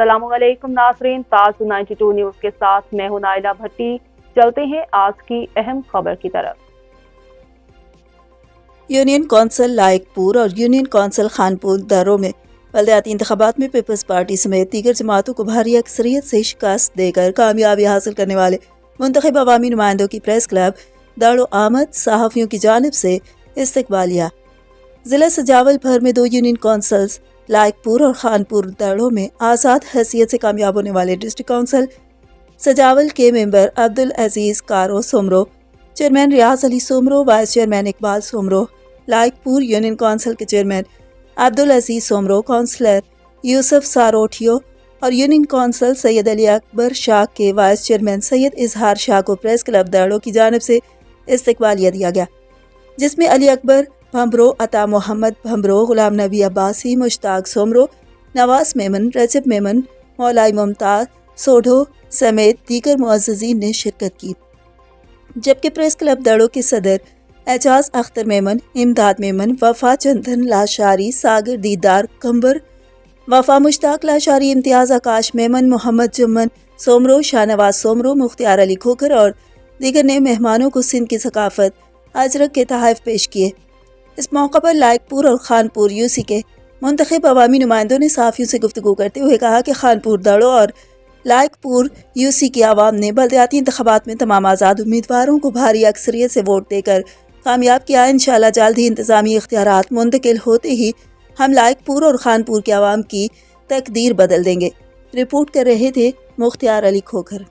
अस्सलाम वालेकुम नाज़रीन, ताज़ 92 न्यूज़ के साथ मैं हूं नाइला भट्टी। चलते हैं आज की अहम खबर की तरफ। यूनियन कौंसिल लायकपुर और यूनियन कौंसिल खानपुर दरों में बल्दियाती इंतखाबात में पीपल्स पार्टी समेत दीगर जमातों को भारी अक्सरियत से शिकस्त देकर कामयाबी हासिल करने वाले मुंतखब अवामी नुमाइंदों की प्रेस क्लब दारो आमद सहाफ़ियों की जानिब से इस्तकबालिया। जिला सजावल भर में 2 यूनियन कौंसल्स लायकपुर और खानपुर दड़ों में आज़ाद हैसियत से कामयाब होने वाले डिस्ट्रिक्ट काउंसिल सजावल के member Abdul Aziz Karo Soomro, chairman Riaz Ali Soomro, vice chairman Iqbal Soomro, Layakpur union council के चेयरमैन अब्दुल अजीज़ सोमरो, काउंसलर यूसुफ सारोठियो और यूनियन काउंसिल सैयद अली अकबर शाह के वाइस चेयरमैन सैयद इजहार शाह को प्रेस क्लब दड़ों की जानिब से इस्तकबालिया दिया गया, जिसमें अली अकबर भंबरो, अता मोहम्मद भंबरो, गुलाम नबी अब्बासी, मुश्ताक सोमरो, नवाज मेमन, रजब मेमन, मौलाई मुमताज सोढो समेत दीगर मुअज़्ज़िज़ीन ने शिरकत की। जबकि प्रेस क्लब दड़ों के सदर एजाज अख्तर मेमन, इमदाद मेमन, वफा चंदन लाशारी, सागर दीदार कंबर, वफा मुश्ताक लाशारी, इम्तियाज आकाश मेमन, मोहम्मद जुम्मन सोमरो, शाहनवाज सोमरो, मुख्तियार अली खोकर और दीगर ने मेहमानों को सिंध की सकाफत अजरक के तोहफ़े पेश किए। इस मौका पर लायकपुर और खानपुर यूसी के मुंतखब अवामी नुमाइंदों ने सहाफ़ियों से गुफ्तगू करते हुए कहा कि खानपुर दड़ों और लायकपुर यूसी की आवाम ने बल्दियाती इंतखाबात में तमाम आज़ाद उम्मीदवारों को भारी अक्सरियत से वोट देकर कामयाब किया। इंशाअल्लाह जल्द ही इंतज़ामी इख्तियारात मुंतकिल होते ही हम लायकपुर और खानपुर की आवाम की तकदीर बदल देंगे। रिपोर्ट कर रहे थे मुख्तियार अली खोकर।